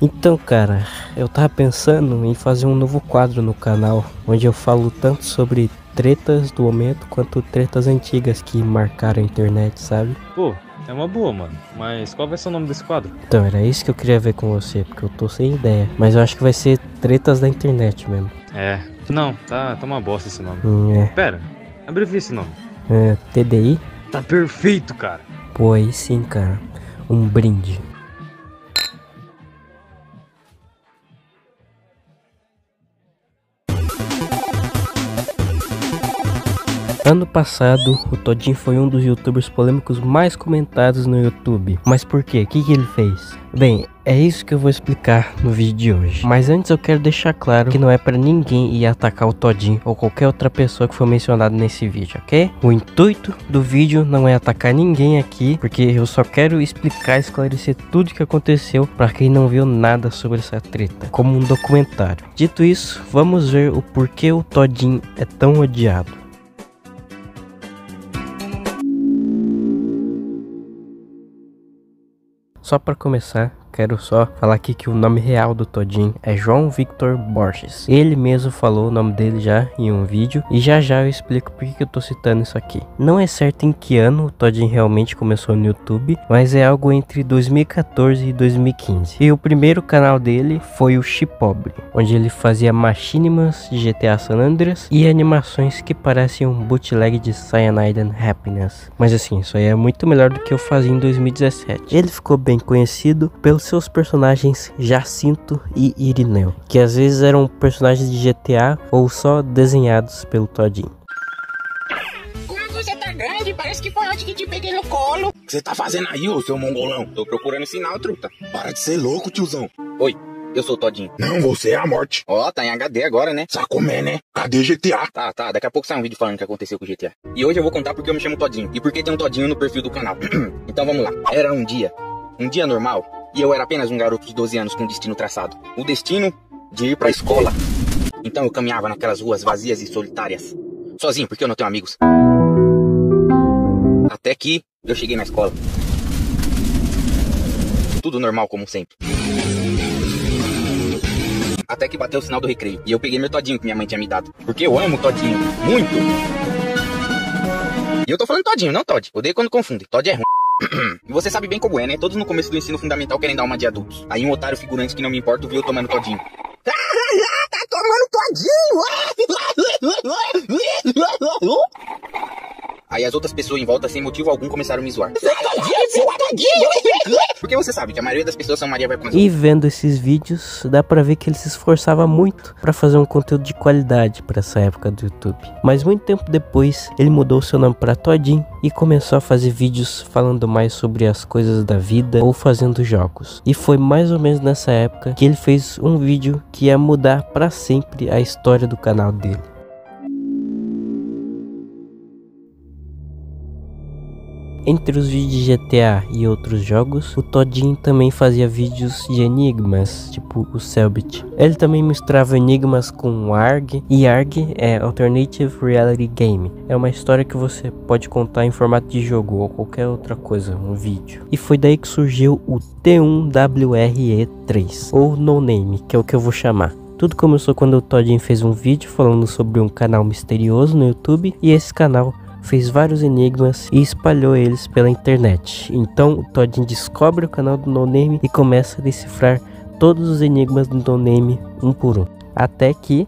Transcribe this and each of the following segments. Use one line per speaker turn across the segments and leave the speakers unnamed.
Então, cara, eu tava pensando em fazer um novo quadro no canal, onde eu falo tanto sobre tretas do momento quanto tretas antigas que marcaram a internet, sabe?
Pô, é uma boa, mano. Mas qual vai ser o nome desse quadro?
Então, era isso que eu queria ver com você, porque eu tô sem ideia. Mas eu acho que vai ser tretas da internet mesmo.
Não, tá uma bosta esse nome. Pera, abrevia esse nome.
TDI?
Tá perfeito, cara.
Pô, aí sim, cara. Um brinde. Ano passado, o Todinho foi um dos youtubers polêmicos mais comentados no YouTube. Mas por quê? O que ele fez? Bem, é isso que eu vou explicar no vídeo de hoje. Mas antes eu quero deixar claro que não é pra ninguém ir atacar o Todinho ou qualquer outra pessoa que for mencionada nesse vídeo, ok? O intuito do vídeo não é atacar ninguém aqui, porque eu só quero explicar e esclarecer tudo que aconteceu pra quem não viu nada sobre essa treta, como um documentário. Dito isso, vamos ver o porquê o Todinho é tão odiado. Só para começar, quero só falar aqui que o nome real do Todinho é João Victor Borges. Ele mesmo falou o nome dele já em um vídeo e já eu explico por que eu tô citando isso aqui. Não é certo em que ano o Todinho realmente começou no YouTube, mas é algo entre 2014 e 2015. E o primeiro canal dele foi o Chipobre, onde ele fazia machinimas de GTA San Andreas e animações que parecem um bootleg de Cyanide and Happiness. Mas assim, isso aí é muito melhor do que eu fazia em 2017. Ele ficou bem conhecido pelos seus personagens Jacinto e Irineu, que às vezes eram personagens de GTA ou só desenhados pelo Todinho.
Como você tá grande, parece que foi onde que te peguei no colo.
O que você tá fazendo aí, ô seu mongolão?
Tô procurando sinal, truta.
Para de ser louco, tiozão.
Oi, eu sou o Todinho.
Não, você é a morte.
Ó, tá em HD agora, né?
Sacomé, né? Cadê GTA?
Tá, daqui a pouco sai um vídeo falando o que aconteceu com o GTA. E hoje eu vou contar porque eu me chamo Todinho e porque tem um Todinho no perfil do canal. Então vamos lá. Era um dia normal, e eu era apenas um garoto de 12 anos com um destino traçado. O destino de ir pra escola. Então eu caminhava naquelas ruas vazias e solitárias, sozinho, porque eu não tenho amigos. Até que eu cheguei na escola. Tudo normal como sempre. Até que bateu o sinal do recreio. E eu peguei meu Todinho que minha mãe tinha me dado. Porque eu amo Todinho. Muito. E eu tô falando Todinho, não Todd. Odeio quando confunde. Todd é ruim. E você sabe bem como é, né? Todos no começo do ensino fundamental querem dar uma de adultos. Aí um otário figurante que não me importa viu eu tomando Todinho.
Tá tomando Todinho!
Aí as outras pessoas em volta, sem motivo algum, começaram a me zoar. Porque você sabe que a maioria das pessoas são Maria vai com
E vendo esses vídeos, dá pra ver que ele se esforçava muito pra fazer um conteúdo de qualidade pra essa época do YouTube. Mas muito tempo depois, ele mudou seu nome pra Todinho e começou a fazer vídeos falando mais sobre as coisas da vida ou fazendo jogos. E foi mais ou menos nessa época que ele fez um vídeo que ia mudar pra sempre a história do canal dele. Entre os vídeos de GTA e outros jogos, o Todinho também fazia vídeos de enigmas, tipo o Cellbit. Ele também misturava enigmas com ARG, e ARG é Alternative Reality Game. É uma história que você pode contar em formato de jogo ou qualquer outra coisa, um vídeo. E foi daí que surgiu o T1WRE3, ou No Name, que é o que eu vou chamar. Tudo começou quando o Todinho fez um vídeo falando sobre um canal misterioso no YouTube, e esse canal fez vários enigmas e espalhou eles pela internet. Então o Todinho descobre o canal do No Name e começa a decifrar todos os enigmas do No Name um por um. Até que,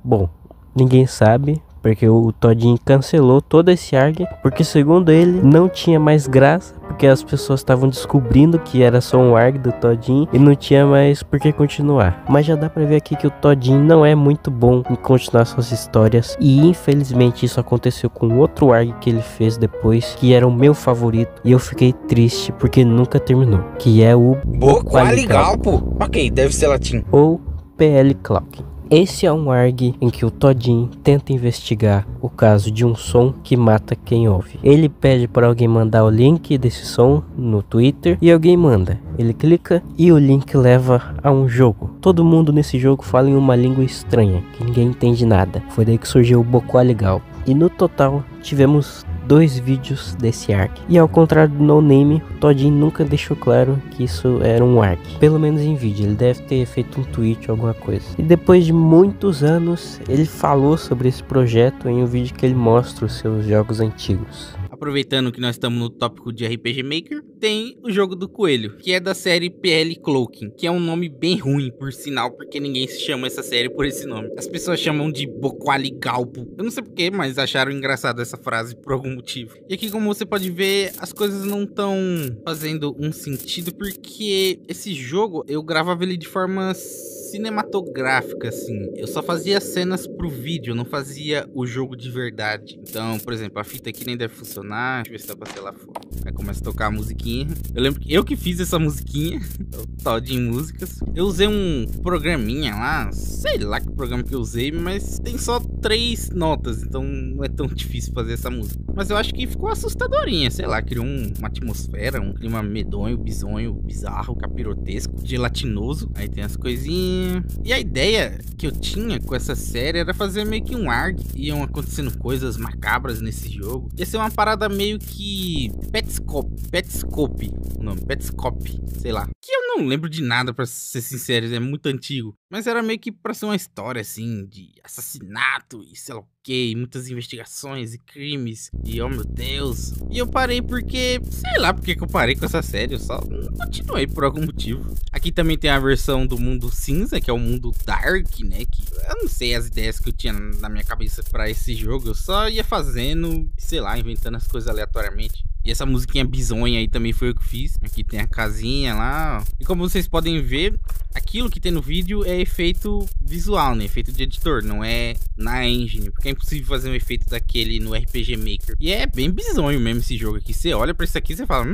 bom, ninguém sabe, porque o Todinho cancelou todo esse ARG, porque segundo ele não tinha mais graça, porque as pessoas estavam descobrindo que era só um ARG do Todinho e não tinha mais por que continuar. Mas já dá pra ver aqui que o Todinho não é muito bom em continuar suas histórias, e infelizmente isso aconteceu com outro ARG que ele fez depois, que era o meu favorito, e eu fiquei triste porque nunca terminou, que é o
Boqualigalpo. Ok, deve ser latim.
Ou PL Clocking. Esse é um ARG em que o Todinho tenta investigar o caso de um som que mata quem ouve. Ele pede para alguém mandar o link desse som no Twitter e alguém manda. Ele clica e o link leva a um jogo. Todo mundo nesse jogo fala em uma língua estranha, que ninguém entende nada. Foi daí que surgiu o Boqualigalpo. E no total tivemos 2 vídeos desse ARC. E ao contrário do No Name, o Todinho nunca deixou claro que isso era um ARC. Pelo menos em vídeo, ele deve ter feito um tweet ou alguma coisa. E depois de muitos anos, ele falou sobre esse projeto em um vídeo que ele mostra os seus jogos antigos.
Aproveitando que nós estamos no tópico de RPG Maker, tem o jogo do coelho, que é da série PL Cloaking, que é um nome bem ruim, por sinal, porque ninguém se chama essa série por esse nome. As pessoas chamam de Boqualigalpo. Eu não sei porquê, mas acharam engraçado essa frase por algum motivo. E aqui, como você pode ver, as coisas não estão fazendo um sentido, porque esse jogo eu gravava ele de forma cinematográfica, assim. Eu só fazia cenas pro vídeo, eu não fazia o jogo de verdade. Então, por exemplo, a fita aqui nem deve funcionar. Deixa eu ver se dá pra ter lá fora. Aí começa a tocar a musiquinha. Eu lembro que eu que fiz essa musiquinha, o Todinho Músicas. Eu usei um programinha lá, sei lá que programa que eu usei, mas tem só 3 notas, então não é tão difícil fazer essa música. Mas eu acho que ficou assustadorinha, sei lá, criou uma atmosfera, um clima medonho, bizonho, bizarro, capirotesco, gelatinoso. Aí tem as coisinhas. E a ideia que eu tinha com essa série era fazer meio que um ARG. Iam acontecendo coisas macabras nesse jogo. Ia ser uma parada meio que Petscope, o nome, Petscope, sei lá. Que eu não lembro de nada, pra ser sincero, é muito antigo. Mas era meio que pra ser uma história assim, de assassinato e sei lá o que, muitas investigações e crimes. E oh meu Deus. E eu parei porque, sei lá porque que eu parei com essa série, eu só não continuei por algum motivo. Aqui também tem a versão do mundo cinza, que é o mundo dark, né? Que eu não sei as ideias que eu tinha na minha cabeça pra esse jogo, eu só ia fazendo, sei lá, inventando as coisas aleatoriamente. E essa musiquinha bizonha aí também foi eu que fiz. Aqui tem a casinha lá, ó. E como vocês podem ver, aquilo que tem no vídeo é efeito visual, né? Efeito de editor, não é na engine. Porque é impossível fazer um efeito daquele no RPG Maker. E é bem bizonho mesmo esse jogo aqui. Você olha pra isso aqui e você fala,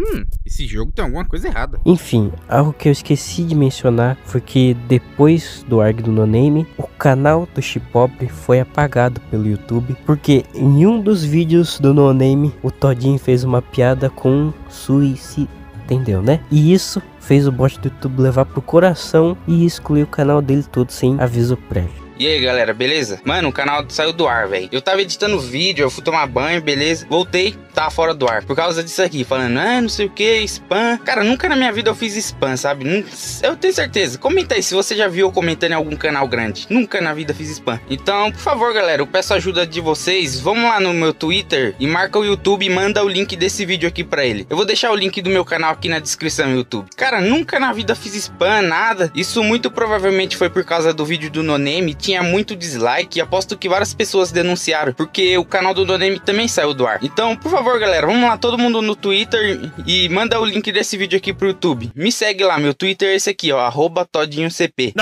esse jogo tem alguma coisa errada.
Enfim, algo que eu esqueci de mencionar foi que depois do ARG do No Name, o canal do Chipobre foi apagado pelo YouTube. Porque em um dos vídeos do No Name, o Todinho fez uma piada com suicídio, entendeu, né? E isso fez o bot do YouTube levar pro coração e excluir o canal dele todo sem aviso prévio.
E aí galera, beleza? Mano, o canal saiu do ar, velho. Eu tava editando vídeo, eu fui tomar banho, beleza. Voltei, tava fora do ar. Por causa disso aqui, falando, não sei o que, spam. Cara, nunca na minha vida eu fiz spam, sabe? Eu tenho certeza. Comenta aí se você já viu eu comentando em algum canal grande. Nunca na vida fiz spam. Então, por favor, galera, eu peço a ajuda de vocês. Vamos lá no meu Twitter e marca o YouTube e manda o link desse vídeo aqui pra ele. Eu vou deixar o link do meu canal aqui na descrição, YouTube. Cara, nunca na vida fiz spam, nada. Isso muito provavelmente foi por causa do vídeo do No Name. Tinha muito dislike e aposto que várias pessoas denunciaram, porque o canal do No Name também saiu do ar. Então, por favor, galera, vamos lá, todo mundo no Twitter e manda o link desse vídeo aqui pro YouTube. Me segue lá, meu Twitter é esse aqui, ó, @TodinhoCP.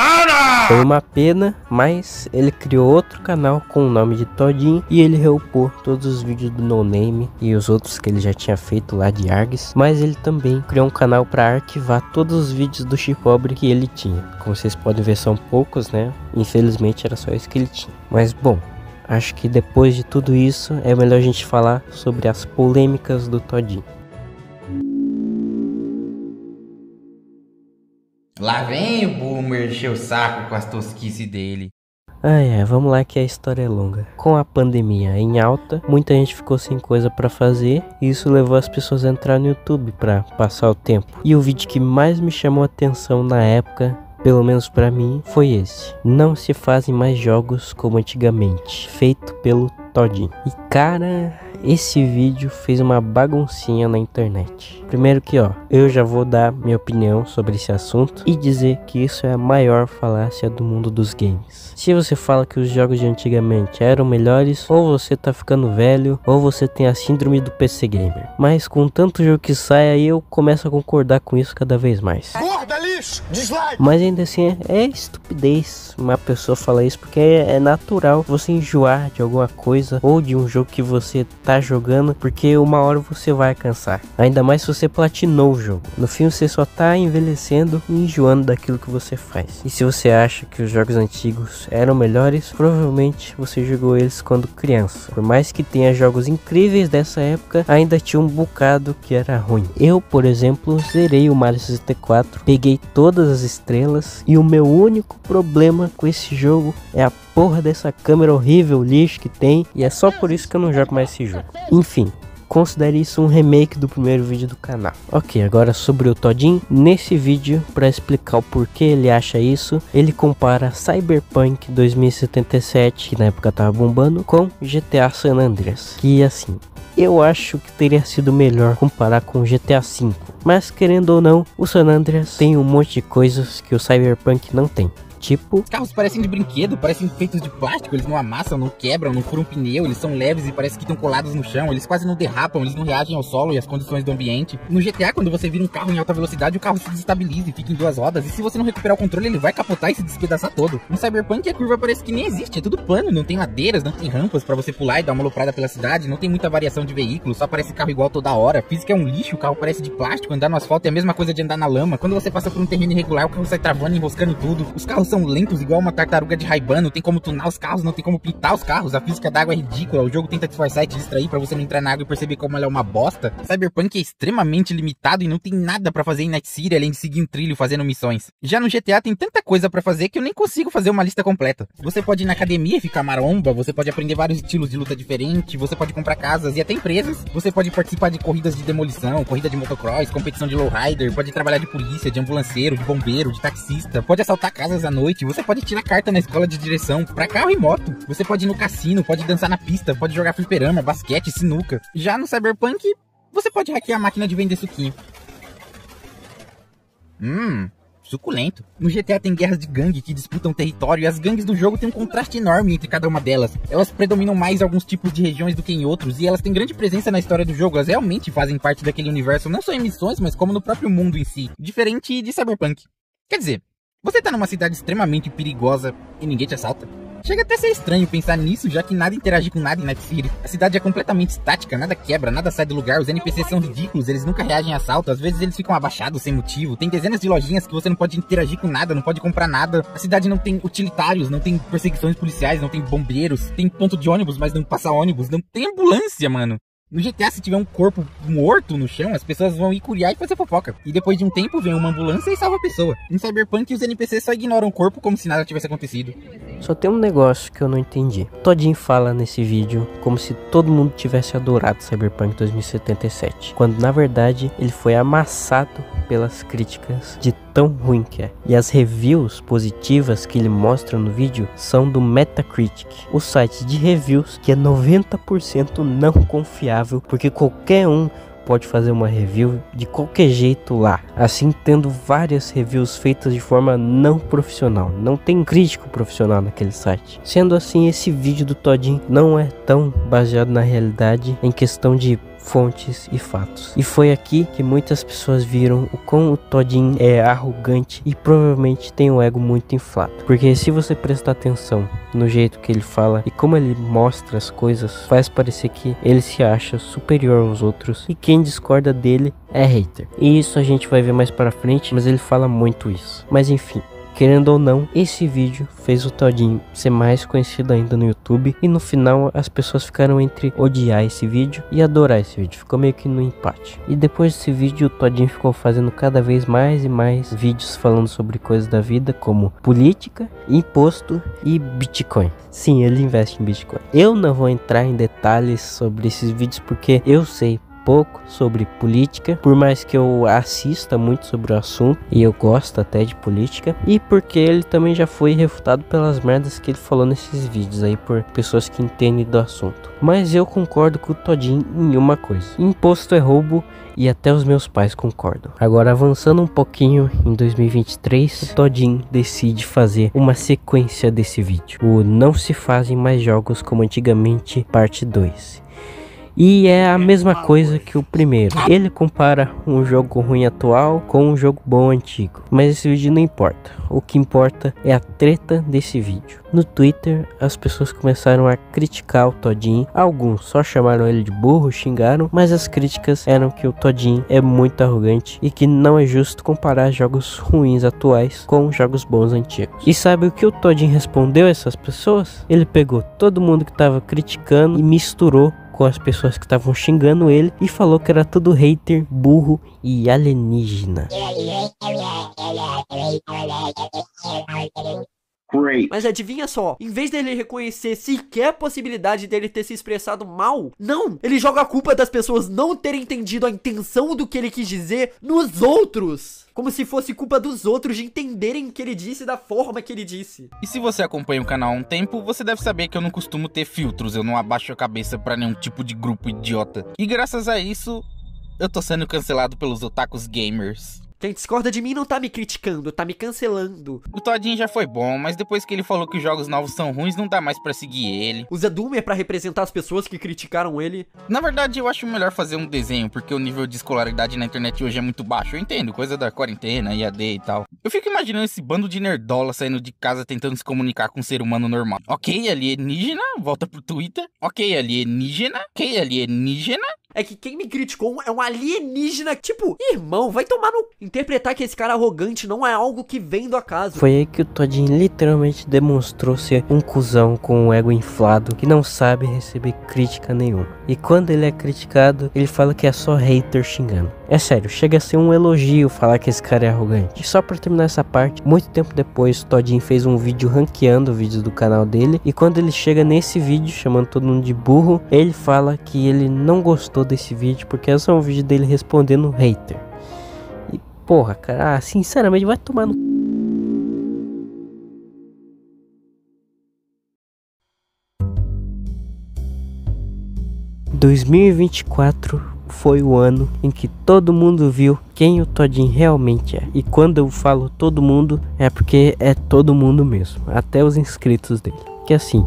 Foi uma pena, mas ele criou outro canal com o nome de Todinho e ele reupou todos os vídeos do No Name e os outros que ele já tinha feito lá de ARGs, mas ele também criou um canal para arquivar todos os vídeos do Chipobre que ele tinha. Como vocês podem ver, são poucos, né? Infelizmente era só isso que ele tinha. Mas bom, acho que depois de tudo isso é melhor a gente falar sobre as polêmicas do Todinho.
Lá vem o Boomer encher o saco com as tosquices dele.
Vamos lá que a história é longa. Com a pandemia em alta, muita gente ficou sem coisa pra fazer e isso levou as pessoas a entrar no YouTube pra passar o tempo. E o vídeo que mais me chamou a atenção na época, pelo menos pra mim, foi esse. Não se fazem mais jogos como antigamente, feito pelo Todinho. E cara, esse vídeo fez uma baguncinha na internet. Primeiro que eu já vou dar minha opinião sobre esse assunto e dizer que isso é a maior falácia do mundo dos games. Se você fala que os jogos de antigamente eram melhores, ou você tá ficando velho, ou você tem a síndrome do PC Gamer. Mas com tanto jogo que sai aí, eu começo a concordar com isso cada vez mais. Mas ainda assim é estupidez uma pessoa falar isso, porque é natural você enjoar de alguma coisa ou de um jogo que você tá jogando, porque uma hora você vai cansar. Ainda mais se você platinou o jogo. No fim você só tá envelhecendo e enjoando daquilo que você faz. E se você acha que os jogos antigos eram melhores, provavelmente você jogou eles quando criança. Por mais que tenha jogos incríveis dessa época, ainda tinha um bocado que era ruim. Eu, por exemplo, zerei o Mario 64, peguei todas as estrelas e o meu único problema com esse jogo é a porra dessa câmera horrível, lixo que tem, e é só por isso que eu não jogo mais esse jogo. Enfim, considere isso um remake do primeiro vídeo do canal. Ok, agora sobre o Todinho. Nesse vídeo, para explicar o porquê ele acha isso, ele compara Cyberpunk 2077, que na época tava bombando, com GTA San Andreas. Que assim, eu acho que teria sido melhor comparar com GTA V, mas querendo ou não, o San Andreas tem um monte de coisas que o Cyberpunk não tem. Tipo,
os carros parecem de brinquedo, parecem feitos de plástico, eles não amassam, não quebram, não furam pneu, eles são leves e parece que estão colados no chão, eles quase não derrapam, eles não reagem ao solo e às condições do ambiente. No GTA, quando você vira um carro em alta velocidade, o carro se desestabiliza e fica em duas rodas, e se você não recuperar o controle, ele vai capotar e se despedaçar todo. No Cyberpunk, a curva parece que nem existe, é tudo plano, não tem ladeiras, não tem rampas pra você pular e dar uma aloprada pela cidade, não tem muita variação de veículos, só parece carro igual toda hora, a física é um lixo, o carro parece de plástico, andar no asfalto é a mesma coisa de andar na lama, quando você passa por um terreno irregular, o carro sai travando e enroscando tudo, os carros são lentos igual uma tartaruga de Ray-Ban, não tem como tunar os carros, não tem como pintar os carros, a física da água é ridícula, o jogo tenta disfarçar e te distrair pra você não entrar na água e perceber como ela é uma bosta. Cyberpunk é extremamente limitado e não tem nada pra fazer em Night City além de seguir um trilho fazendo missões. Já no GTA tem tanta coisa pra fazer que eu nem consigo fazer uma lista completa. Você pode ir na academia e ficar maromba, você pode aprender vários estilos de luta diferentes, você pode comprar casas e até empresas, você pode participar de corridas de demolição, corrida de motocross, competição de lowrider, pode trabalhar de polícia, de ambulanceiro, de bombeiro, de taxista, pode assaltar casas à noite, você pode tirar carta na escola de direção, pra carro e moto. Você pode ir no cassino, pode dançar na pista, pode jogar fliperama, basquete, sinuca. Já no Cyberpunk, você pode hackear a máquina de vender suquinho. Suculento. No GTA tem guerras de gangue que disputam território e as gangues do jogo têm um contraste enorme entre cada uma delas. Elas predominam mais em alguns tipos de regiões do que em outros e elas têm grande presença na história do jogo. Elas realmente fazem parte daquele universo, não só em missões, mas como no próprio mundo em si. Diferente de Cyberpunk. Quer dizer, você tá numa cidade extremamente perigosa e ninguém te assalta? Chega até a ser estranho pensar nisso, já que nada interage com nada em Night City. A cidade é completamente estática, nada quebra, nada sai do lugar, os NPCs são ridículos, eles nunca reagem a assalto, às vezes eles ficam abaixados sem motivo, tem dezenas de lojinhas que você não pode interagir com nada, não pode comprar nada, a cidade não tem utilitários, não tem perseguições policiais, não tem bombeiros, tem ponto de ônibus, mas não passa ônibus, não tem ambulância, mano. No GTA, se tiver um corpo morto no chão, as pessoas vão ir curiar e fazer fofoca. E depois de um tempo, vem uma ambulância e salva a pessoa. Em Cyberpunk, os NPCs só ignoram o corpo como se nada tivesse acontecido.
Só tem um negócio que eu não entendi. Todinho fala nesse vídeo como se todo mundo tivesse adorado Cyberpunk 2077, quando na verdade ele foi amassado pelas críticas de tão ruim que é. E as reviews positivas que ele mostra no vídeo são do Metacritic, o site de reviews que é 90% não confiável, porque qualquer um pode fazer uma review de qualquer jeito lá, assim tendo várias reviews feitas de forma não profissional, não tem crítico profissional naquele site. Sendo assim, esse vídeo do Todinho não é tão baseado na realidade em questão de fontes e fatos. E foi aqui que muitas pessoas viram o quão o Todinho é arrogante e provavelmente tem um ego muito inflado. Porque se você prestar atenção no jeito que ele fala e como ele mostra as coisas, faz parecer que ele se acha superior aos outros e quem discorda dele é hater. E isso a gente vai ver mais pra frente, mas ele fala muito isso. Mas enfim, querendo ou não, esse vídeo fez o Todinho ser mais conhecido ainda no YouTube. E no final as pessoas ficaram entre odiar esse vídeo e adorar esse vídeo. Ficou meio que no empate. E depois desse vídeo o Todinho ficou fazendo cada vez mais e mais vídeos falando sobre coisas da vida, como política, imposto e Bitcoin. Sim, ele investe em Bitcoin. Eu não vou entrar em detalhes sobre esses vídeos porque eu sei pouco sobre política, por mais que eu assista muito sobre o assunto e eu gosto até de política, e porque ele também já foi refutado pelas merdas que ele falou nesses vídeos aí por pessoas que entendem do assunto. Mas eu concordo com o Todinho em uma coisa: imposto é roubo, e até os meus pais concordam. Agora, avançando um pouquinho, em 2023, o Todinho decide fazer uma sequência desse vídeo, o Não Se Fazem Mais Jogos Como Antigamente, parte 2. E é a mesma coisa que o primeiro. Ele compara um jogo ruim atual com um jogo bom antigo. Mas esse vídeo não importa. O que importa é a treta desse vídeo. No Twitter, as pessoas começaram a criticar o Todinho. Alguns só chamaram ele de burro, xingaram. Mas as críticas eram que o Todinho é muito arrogante e que não é justo comparar jogos ruins atuais com jogos bons antigos. E sabe o que o Todinho respondeu a essas pessoas? Ele pegou todo mundo que estava criticando e misturou com as pessoas que estavam xingando ele e falou que era tudo hater, burro e alienígena.
Great.
Mas adivinha só, em vez dele reconhecer sequer a possibilidade dele ter se expressado mal, não, ele joga a culpa das pessoas não terem entendido a intenção do que ele quis dizer nos outros. Como se fosse culpa dos outros de entenderem o que ele disse da forma que ele disse.
E se você acompanha o canal há um tempo, você deve saber que eu não costumo ter filtros, eu não abaixo a cabeça pra nenhum tipo de grupo idiota. E graças a isso, eu tô sendo cancelado pelos otakus gamers.
Quem discorda de mim não tá me criticando, tá me cancelando.
O Todinho já foi bom, mas depois que ele falou que os jogos novos são ruins, não dá mais pra seguir ele.
Usa Doomer pra representar as pessoas que criticaram ele.
Na verdade, eu acho melhor fazer um desenho, porque o nível de escolaridade na internet hoje é muito baixo. Eu entendo, coisa da quarentena, IAD e tal. Eu fico imaginando esse bando de nerdola saindo de casa tentando se comunicar com um ser humano normal. Ok, alienígena, volta pro Twitter. Ok, alienígena. Ok, alienígena.
É que quem me criticou é um alienígena. Tipo, irmão, vai tomar no... Interpretar que esse cara arrogante não é algo que vem do acaso.
Foi aí que o Todinho literalmente demonstrou ser um cuzão com um ego inflado, que não sabe receber crítica nenhuma. E quando ele é criticado, ele fala que é só hater xingando. É sério, chega a ser um elogio falar que esse cara é arrogante. E só pra terminar essa parte, muito tempo depois, o Todinho fez um vídeo ranqueando vídeos do canal dele. E quando ele chega nesse vídeo, chamando todo mundo de burro, ele fala que ele não gostou desse vídeo, porque esse é um vídeo dele respondendo hater. E porra, cara, sinceramente vai tomar no... 2024 foi o ano em que todo mundo viu quem o Todinho realmente é. E quando eu falo todo mundo, é porque é todo mundo mesmo, até os inscritos dele. Que assim,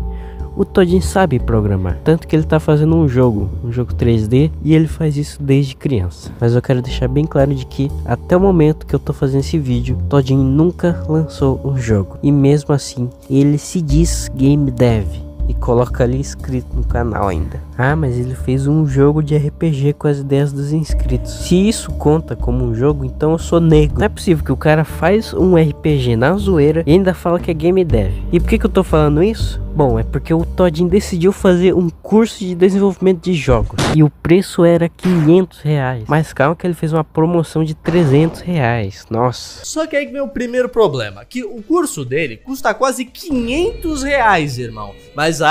o Todinho sabe programar, tanto que ele tá fazendo um jogo 3D, e ele faz isso desde criança. Mas eu quero deixar bem claro de que, até o momento que eu tô fazendo esse vídeo, Todinho nunca lançou um jogo. E mesmo assim, ele se diz game dev. E coloca ali inscrito no canal ainda. Ah, mas ele fez um jogo de RPG com as ideias dos inscritos. Se isso conta como um jogo, então eu sou negro. Não é possível que o cara faz um RPG na zoeira e ainda fala que é game dev. E por que eu tô falando isso? Bom, é porque o Todinho decidiu fazer um curso de desenvolvimento de jogos. E o preço era R$500. Mas calma que ele fez uma promoção de R$300. Nossa.
Só que aí que vem o primeiro problema. Que o curso dele custa quase R$500, irmão. Mas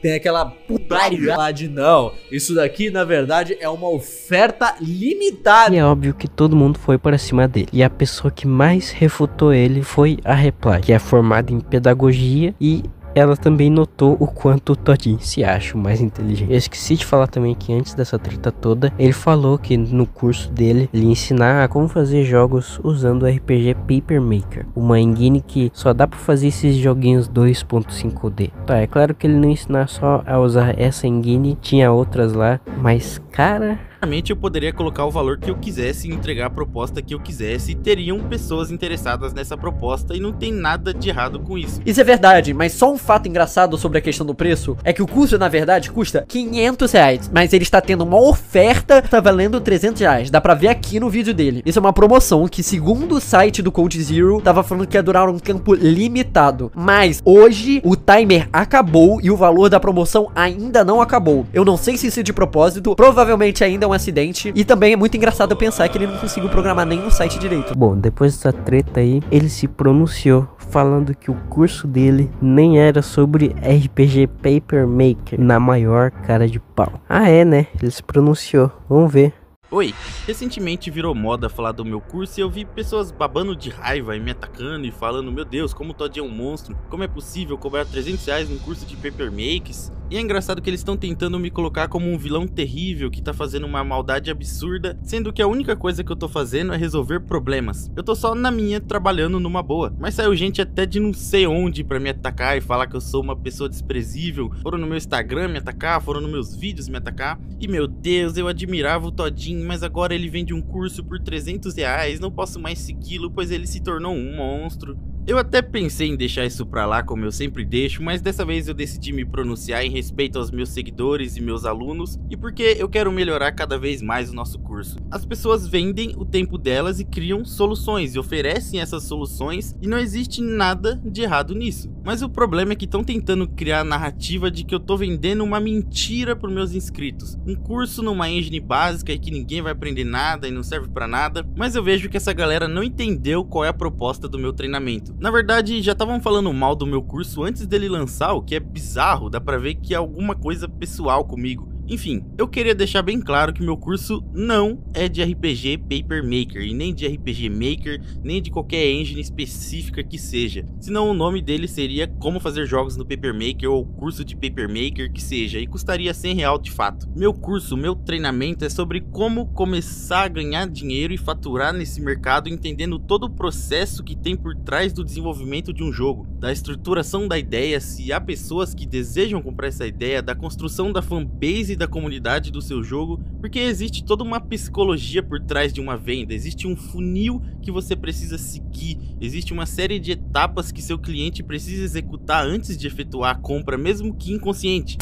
tem aquela putaria lá de não. Isso daqui, na verdade, é uma oferta limitada.
E é óbvio que todo mundo foi para cima dele. E a pessoa que mais refutou ele foi a Reply, que é formada em pedagogia, e ela também notou o quanto o Todinho se acha o mais inteligente. Eu esqueci de falar também que antes dessa treta toda, ele falou que no curso dele, ele ia ensinar a como fazer jogos usando o RPG Paper Maker, uma engine que só dá pra fazer esses joguinhos 2.5D. Tá, é claro que ele não ia ensinar só a usar essa engine, tinha outras lá, mas cara...
Eu poderia colocar o valor que eu quisesse e entregar a proposta que eu quisesse, e teriam pessoas interessadas nessa proposta, e não tem nada de errado com isso.
Isso é verdade, mas só um fato engraçado sobre a questão do preço é que o curso na verdade custa R$500, mas ele está tendo uma oferta que tá valendo R$300. Dá pra ver aqui no vídeo dele. Isso é uma promoção que, segundo o site do Code Zero, tava falando que ia durar um tempo limitado, mas hoje o timer acabou e o valor da promoção ainda não acabou. Eu não sei se isso é de propósito, provavelmente ainda é um acidente, e também é muito engraçado pensar que ele não conseguiu programar nenhum site direito.
Bom, depois dessa treta aí, ele se pronunciou falando que o curso dele nem era sobre RPG Paper Maker, na maior cara de pau. Ah é, né? Ele se pronunciou. Vamos ver.
Oi, recentemente virou moda falar do meu curso e eu vi pessoas babando de raiva e me atacando e falando: meu Deus, como o Todinho é um monstro, como é possível cobrar R$300 num curso de Paper Makes? E é engraçado que eles estão tentando me colocar como um vilão terrível que tá fazendo uma maldade absurda, sendo que a única coisa que eu tô fazendo é resolver problemas. Eu tô só na minha, trabalhando numa boa. Mas saiu gente até de não sei onde pra me atacar e falar que eu sou uma pessoa desprezível. Foram no meu Instagram me atacar, foram nos meus vídeos me atacar. E meu Deus, eu admirava o Todinho, mas agora ele vende um curso por R$300, não posso mais segui-lo, pois ele se tornou um monstro. Eu até pensei em deixar isso pra lá, como eu sempre deixo, mas dessa vez eu decidi me pronunciar em respeito aos meus seguidores e meus alunos, e porque eu quero melhorar cada vez mais o nosso curso. As pessoas vendem o tempo delas e criam soluções, e oferecem essas soluções, e não existe nada de errado nisso. Mas o problema é que estão tentando criar a narrativa de que eu tô vendendo uma mentira pros meus inscritos. Um curso numa engine básica e que ninguém vai aprender nada e não serve pra nada, mas eu vejo que essa galera não entendeu qual é a proposta do meu treinamento. curso. Na verdade, já estavam falando mal do meu curso antes dele lançar, o que é bizarro, dá pra ver que é alguma coisa pessoal comigo. Enfim, eu queria deixar bem claro que meu curso não é de RPG Paper Maker, e nem de RPG Maker, nem de qualquer engine específica que seja. Senão o nome dele seria Como Fazer Jogos no Paper Maker, ou Curso de Paper Maker que seja, e custaria R$100 de fato. Meu curso, meu treinamento é sobre como começar a ganhar dinheiro e faturar nesse mercado, entendendo todo o processo que tem por trás do desenvolvimento de um jogo, da estruturação da ideia, se há pessoas que desejam comprar essa ideia, da construção da fanbase da comunidade do seu jogo, porque existe toda uma psicologia por trás de uma venda, existe um funil que você precisa seguir, existe uma série de etapas que seu cliente precisa executar antes de efetuar a compra, mesmo que inconsciente.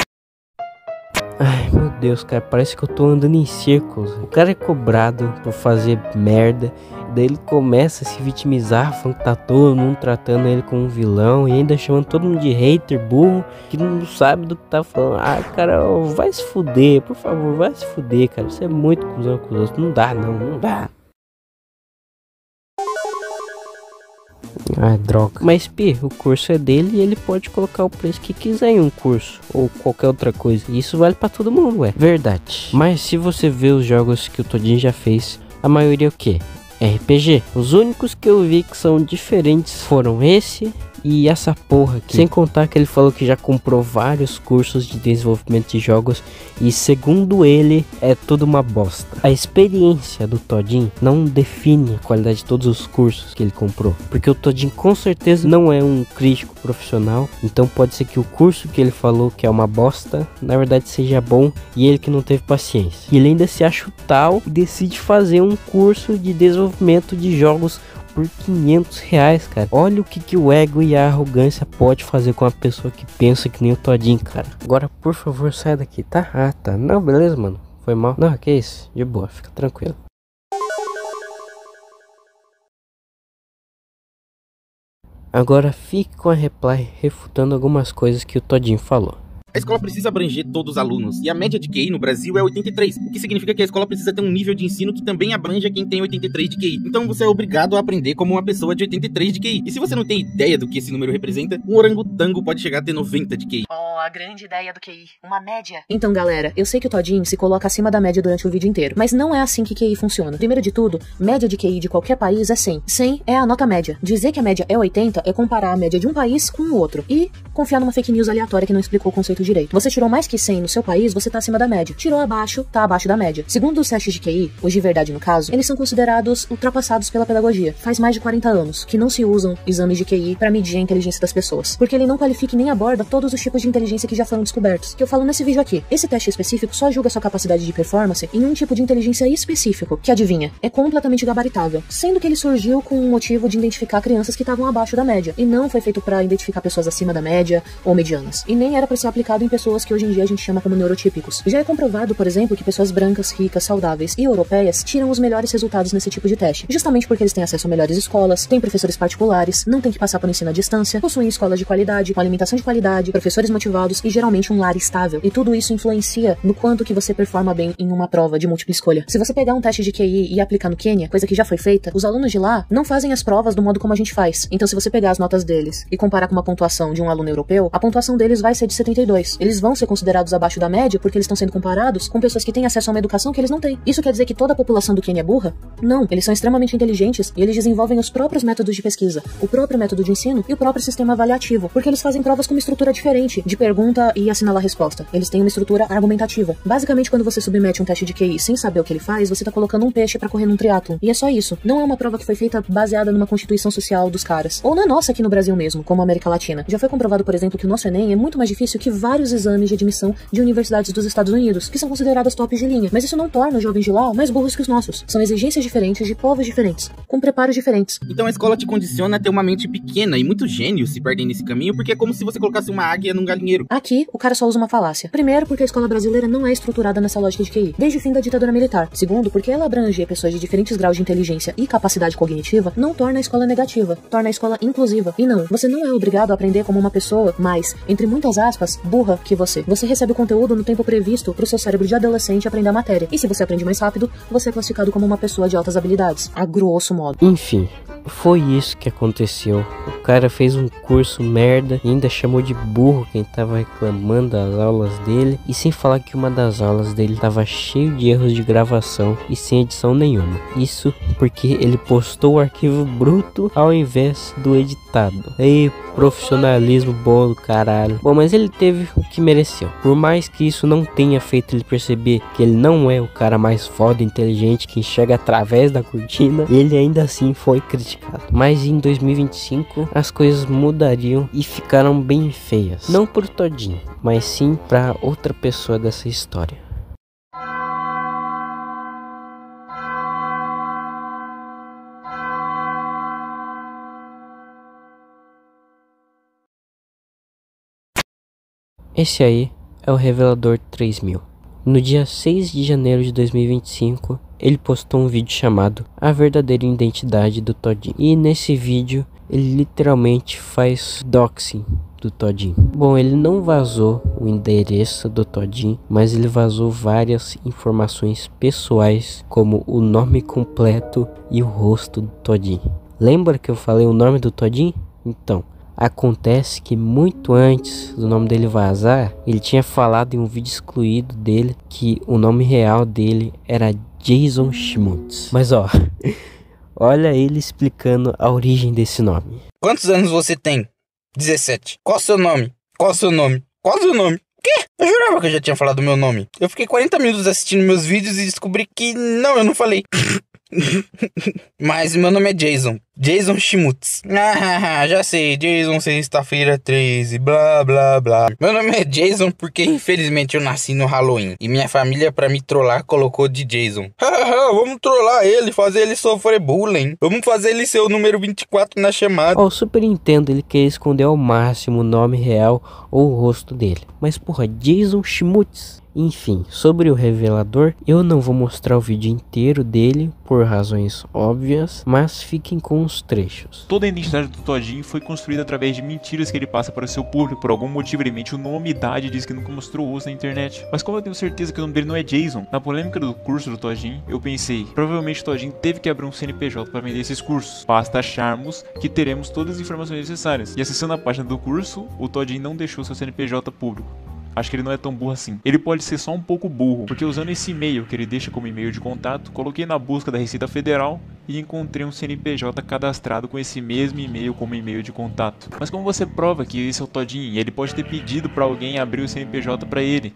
Ai, meu Deus, cara, parece que eu tô andando em círculos. O cara é cobrado por fazer merda, daí ele começa a se vitimizar, falando que tá todo mundo tratando ele como um vilão e ainda chamando todo mundo de hater, burro, que não sabe do que tá falando. Ah, cara, vai se fuder, por favor, vai se fuder, cara. Você é muito cuzão com os outros. Não dá, não dá. Ah, droga. Mas, Pi, o curso é dele e ele pode colocar o preço que quiser em um curso ou qualquer outra coisa. E isso vale pra todo mundo, é verdade. Mas se você vê os jogos que o Todinho já fez, a maioria é o quê? RPG. Os únicos que eu vi que são diferentes foram esse e essa porra aqui. Sem contar que ele falou que já comprou vários cursos de desenvolvimento de jogos e segundo ele é tudo uma bosta. A experiência do Todinho não define a qualidade de todos os cursos que ele comprou, porque o Todinho com certeza não é um crítico profissional, então pode ser que o curso que ele falou que é uma bosta, na verdade seja bom e ele que não teve paciência. E ele ainda se acha o tal e decide fazer um curso de desenvolvimento de jogos por R$500, cara. Olha o que o ego e a arrogância pode fazer com uma pessoa que pensa que nem o Todinho, cara. Agora, por favor, sai daqui, tá? Ah, tá. Não, beleza, mano. Foi mal. Não, que isso. De boa, fica tranquilo. Agora fique com a reply refutando algumas coisas que o Todinho falou.
A escola precisa abranger todos os alunos, e a média de QI no Brasil é 83, o que significa que a escola precisa ter um nível de ensino que também abranja quem tem 83 de QI. Então você é obrigado a aprender como uma pessoa de 83 de QI. E se você não tem ideia do que esse número representa, um orangotango pode chegar a ter 90 de QI.
Oh, a grande ideia do QI, uma média. Então galera, eu sei que o Todinho se coloca acima da média durante o vídeo inteiro, mas não é assim que QI funciona. Primeiro de tudo, média de QI de qualquer país é 100. 100 é a nota média. Dizer que a média é 80 é comparar a média de um país com o outro, e confiar numa fake news aleatória que não explicou o conceito direito. Você tirou mais que 100 no seu país, você tá acima da média. Tirou abaixo, tá abaixo da média. Segundo os testes de QI, os de verdade no caso, eles são considerados ultrapassados pela pedagogia. Faz mais de 40 anos que não se usam exames de QI pra medir a inteligência das pessoas, porque ele não qualifica e nem aborda todos os tipos de inteligência que já foram descobertos, que eu falo nesse vídeo aqui. Esse teste específico só julga sua capacidade de performance em um tipo de inteligência específico, que adivinha, é completamente gabaritável, sendo que ele surgiu com o motivo de identificar crianças que estavam abaixo da média, e não foi feito pra identificar pessoas acima da média ou medianas, e nem era pra ser aplicado em pessoas que hoje em dia a gente chama como neurotípicos. Já é comprovado, por exemplo, que pessoas brancas, ricas, saudáveis e europeias tiram os melhores resultados nesse tipo de teste, justamente porque eles têm acesso a melhores escolas, têm professores particulares, não tem que passar por ensino à distância, possuem escolas de qualidade, com alimentação de qualidade, professores motivados e geralmente um lar estável. E tudo isso influencia no quanto que você performa bem em uma prova de múltipla escolha. Se você pegar um teste de QI e aplicar no Quênia, coisa que já foi feita, os alunos de lá não fazem as provas do modo como a gente faz. Então se você pegar as notas deles e comparar com uma pontuação de um aluno europeu, a pontuação deles vai ser de 72. Eles vão ser considerados abaixo da média porque eles estão sendo comparados com pessoas que têm acesso a uma educação que eles não têm. Isso quer dizer que toda a população do Quênia é burra? Não, eles são extremamente inteligentes e eles desenvolvem os próprios métodos de pesquisa, o próprio método de ensino e o próprio sistema avaliativo, porque eles fazem provas com uma estrutura diferente, de pergunta e assinalar resposta. Eles têm uma estrutura argumentativa. Basicamente, quando você submete um teste de QI sem saber o que ele faz, você tá colocando um peixe pra correr num triatlon. E é só isso. Não é uma prova que foi feita baseada numa constituição social dos caras. Ou na nossa aqui no Brasil mesmo, como a América Latina. Já foi comprovado, por exemplo, que o nosso Enem é muito mais difícil que vários exames de admissão de universidades dos Estados Unidos, que são consideradas tops de linha. Mas isso não torna os jovens de lá mais burros que os nossos. São exigências diferentes de povos diferentes, com preparos diferentes.
Então a escola te condiciona a ter uma mente pequena, e muitos gênios se perdem nesse caminho porque é como se você colocasse uma águia num galinheiro.
Aqui, o cara só usa uma falácia. Primeiro, porque a escola brasileira não é estruturada nessa lógica de QI, desde o fim da ditadura militar. Segundo, porque ela abrange pessoas de diferentes graus de inteligência e capacidade cognitiva, não torna a escola negativa, torna a escola inclusiva. E não, você não é obrigado a aprender como uma pessoa mais, entre muitas aspas, burra que você. Você recebe o conteúdo no tempo previsto pro seu cérebro de adolescente aprender a matéria. E se você aprende mais rápido, você é classificado como uma pessoa de altas habilidades, a grosso modo.
Enfim, foi isso que aconteceu. O cara fez um curso merda e ainda chamou de burro quem tava reclamando das aulas dele. E sem falar que uma das aulas dele tava cheio de erros de gravação e sem edição nenhuma. Isso porque ele postou o arquivo bruto ao invés do editado. Ei, profissionalismo bom do caralho. Bom, mas ele teve o que mereceu. Por mais que isso não tenha feito ele perceber que ele não é o cara mais foda e inteligente que enxerga através da cortina, ele ainda assim foi criticado. Mas em 2025 as coisas mudariam e ficaram bem feias. Não por Todinho, mas sim para outra pessoa dessa história. Esse aí é o Revelador 3000. No dia 6 de janeiro de 2025, ele postou um vídeo chamado A Verdadeira Identidade do Todinho. E nesse vídeo, ele literalmente faz doxing do Todinho. Bom, ele não vazou o endereço do Todinho, mas ele vazou várias informações pessoais, como o nome completo e o rosto do Todinho. Lembra que eu falei o nome do Todinho? Então, acontece que muito antes do nome dele vazar, ele tinha falado em um vídeo excluído dele que o nome real dele era Jason Schmutz. Mas ó, olha ele explicando a origem desse nome.
Quantos anos você tem? 17. Qual o seu nome? Qual o seu nome? Qual o seu nome? Quê? Eu jurava que eu já tinha falado meu nome. Eu fiquei 40 minutos assistindo meus vídeos e descobri que não, eu não falei. Mas meu nome é Jason Schmutz. Já sei, Jason sexta-feira 13, blá blá blá. Meu nome é Jason porque infelizmente eu nasci no Halloween e minha família, pra me trollar, colocou de Jason. Vamos trollar ele, fazer ele sofrer bullying. Vamos fazer ele ser o número 24 na chamada.
Ó, o Super Nintendo, ele quer esconder ao máximo o nome real ou o rosto dele. Mas porra, Jason Schmutz. Enfim, sobre o Revelador, eu não vou mostrar o vídeo inteiro dele por razões óbvias, mas fiquem com os trechos.
Toda a identidade do Todinho foi construída através de mentiras que ele passa para o seu público. Por algum motivo ele mente o nome e idade e diz que nunca mostrou o rosto na internet. Mas como eu tenho certeza que o nome dele não é Jason, na polêmica do curso do Todinho, eu pensei, provavelmente o Todinho teve que abrir um CNPJ para vender esses cursos. Basta acharmos que teremos todas as informações necessárias. E acessando a página do curso, o Todinho não deixou seu CNPJ público. Acho que ele não é tão burro assim. Ele pode ser só um pouco burro, porque usando esse e-mail que ele deixa como e-mail de contato, coloquei na busca da Receita Federal e encontrei um CNPJ cadastrado com esse mesmo e-mail como e-mail de contato. Mas como você prova que esse é o Todinho? Ele pode ter pedido para alguém abrir o CNPJ para ele.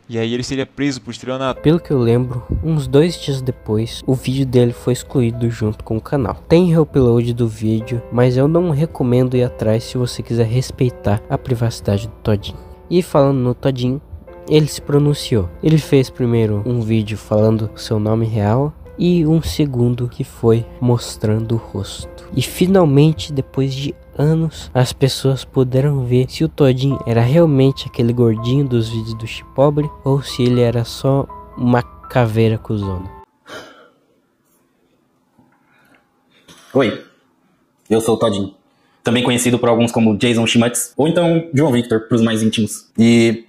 E aí ele seria preso por estelionato.
Pelo que eu lembro, uns 2 dias depois, o vídeo dele foi excluído junto com o canal. Tem reupload do vídeo, mas eu não recomendo ir atrás se você quiser respeitar a privacidade do Todinho. E falando no Todinho, ele se pronunciou. Ele fez primeiro um vídeo falando seu nome real e um segundo que foi mostrando o rosto. E finalmente, depois de anos, as pessoas puderam ver se o Todinho era realmente aquele gordinho dos vídeos do Chipobre ou se ele era só uma caveira cuzona.
Oi, eu sou o Todinho. Também conhecido por alguns como Jason Schmutz, ou então João Victor, para os mais íntimos. E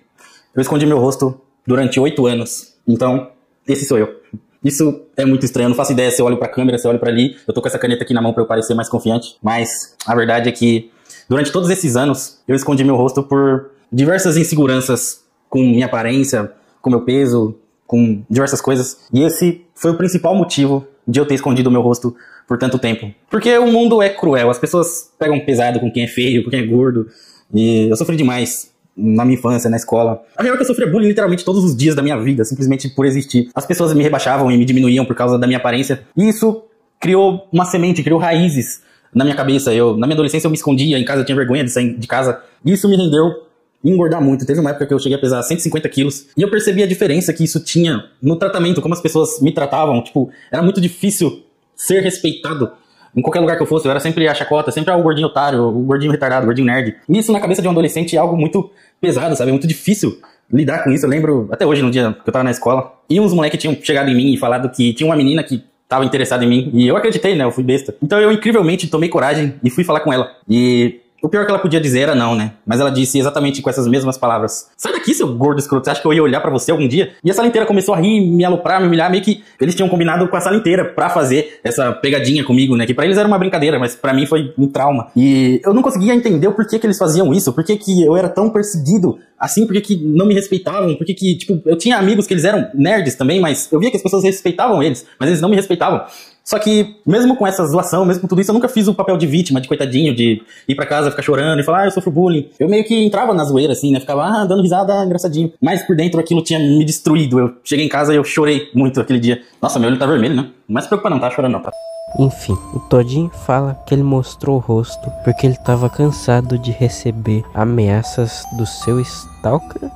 eu escondi meu rosto durante 8 anos, então esse sou eu. Isso é muito estranho, eu não faço ideia se eu olho pra câmera, se eu olho pra ali. Eu tô com essa caneta aqui na mão pra eu parecer mais confiante, mas a verdade é que durante todos esses anos eu escondi meu rosto por diversas inseguranças com minha aparência, com meu peso, com diversas coisas. E esse foi o principal motivo de eu ter escondido o meu rosto por tanto tempo. Porque o mundo é cruel, as pessoas pegam pesado com quem é feio, com quem é gordo. E eu sofri demais na minha infância, na escola. A real é que eu sofria bullying literalmente todos os dias da minha vida, simplesmente por existir. As pessoas me rebaixavam e me diminuíam por causa da minha aparência. E isso criou uma semente, criou raízes na minha cabeça. Na minha adolescência eu me escondia em casa, eu tinha vergonha de sair de casa. E isso me rendeu engordar muito. Teve uma época que eu cheguei a pesar 150 quilos. E eu percebi a diferença que isso tinha no tratamento, como as pessoas me tratavam. Tipo, era muito difícil ser respeitado em qualquer lugar que eu fosse. Eu era sempre a chacota, sempre o gordinho otário, o gordinho retardado, o gordinho nerd. E isso na cabeça de um adolescente é algo muito pesado, sabe? É muito difícil lidar com isso. Eu lembro, até hoje, no dia que eu tava na escola, e uns moleques tinham chegado em mim e falado que tinha uma menina que tava interessada em mim. E eu acreditei, né? Eu fui besta. Então eu, incrivelmente, tomei coragem e fui falar com ela. E O pior que ela podia dizer era não, né? Mas ela disse exatamente com essas mesmas palavras: sai daqui, seu gordo escroto, você acha que eu ia olhar pra você algum dia? E a sala inteira começou a rir, me aloprar, me humilhar, meio que eles tinham combinado com a sala inteira pra fazer essa pegadinha comigo, né? Que pra eles era uma brincadeira, mas pra mim foi um trauma. E eu não conseguia entender o porquê que eles faziam isso, por que que eu era tão perseguido assim, por que que não me respeitavam, por que que, tipo, eu tinha amigos que eles eram nerds também, mas eu via que as pessoas respeitavam eles, mas eles não me respeitavam. Só que, mesmo com essa zoação, mesmo com tudo isso, eu nunca fiz o papel de vítima, de coitadinho, de ir pra casa, ficar chorando e falar, eu sofro bullying. Eu meio que entrava na zoeira, assim, né? Ficava, dando risada, engraçadinho. Mas por dentro aquilo tinha me destruído. Eu cheguei em casa e eu chorei muito aquele dia. Nossa, meu olho tá vermelho, né? Não se preocupa não, tá chorando não, tá?
Enfim, o Todinho fala que ele mostrou o rosto porque ele estava cansado de receber ameaças do seu Stalker.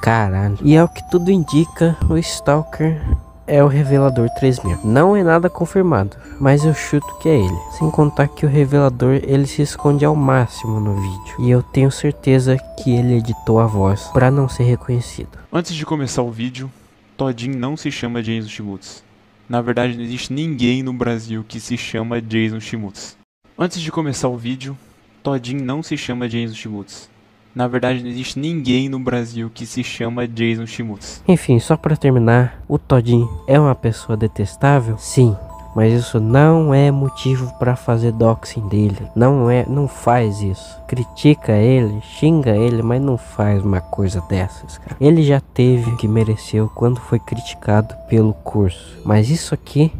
Caralho. E ao que tudo indica, o Stalker é o Revelador 3000. Não é nada confirmado, mas eu chuto que é ele. Sem contar que o Revelador, ele se esconde ao máximo no vídeo. E eu tenho certeza que ele editou a voz para não ser reconhecido.
Antes de começar o vídeo, Todinho não se chama Jason Schmutz. Na verdade, não existe ninguém no Brasil que se chama Jason Schmutz. Antes de começar o vídeo, Todinho não se chama Jason Schmutz. Na verdade, não existe ninguém no Brasil que se chama Jason Schmutz.
Enfim, só pra terminar, o Todinho é uma pessoa detestável? Sim, mas isso não é motivo pra fazer doxing dele. Não faz isso. Critica ele, xinga ele, mas não faz uma coisa dessas, cara. Ele já teve o que mereceu quando foi criticado pelo curso. Mas isso aqui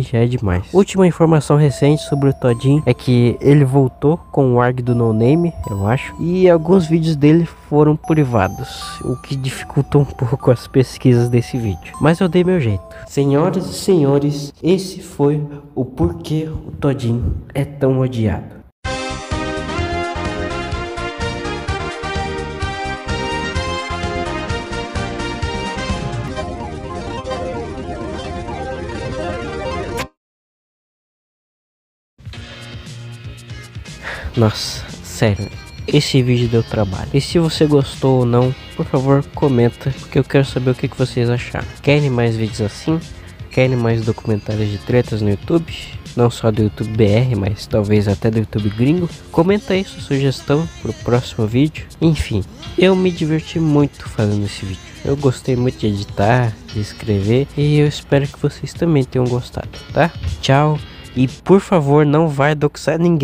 já é demais. Última informação recente sobre o Todinho é que ele voltou com o ARG do No Name, eu acho, e alguns vídeos dele foram privados, o que dificultou um pouco as pesquisas desse vídeo. Mas eu dei meu jeito. Senhoras e senhores, esse foi o porquê o Todinho é tão odiado. Nossa, sério, esse vídeo deu trabalho. E se você gostou ou não, por favor, comenta, porque eu quero saber o que vocês acharam. Querem mais vídeos assim? Querem mais documentários de tretas no YouTube? Não só do YouTube BR, mas talvez até do YouTube gringo? Comenta aí sua sugestão pro próximo vídeo. Enfim, eu me diverti muito fazendo esse vídeo. Eu gostei muito de editar, de escrever, e eu espero que vocês também tenham gostado, tá? Tchau, e por favor, não vai doxar ninguém.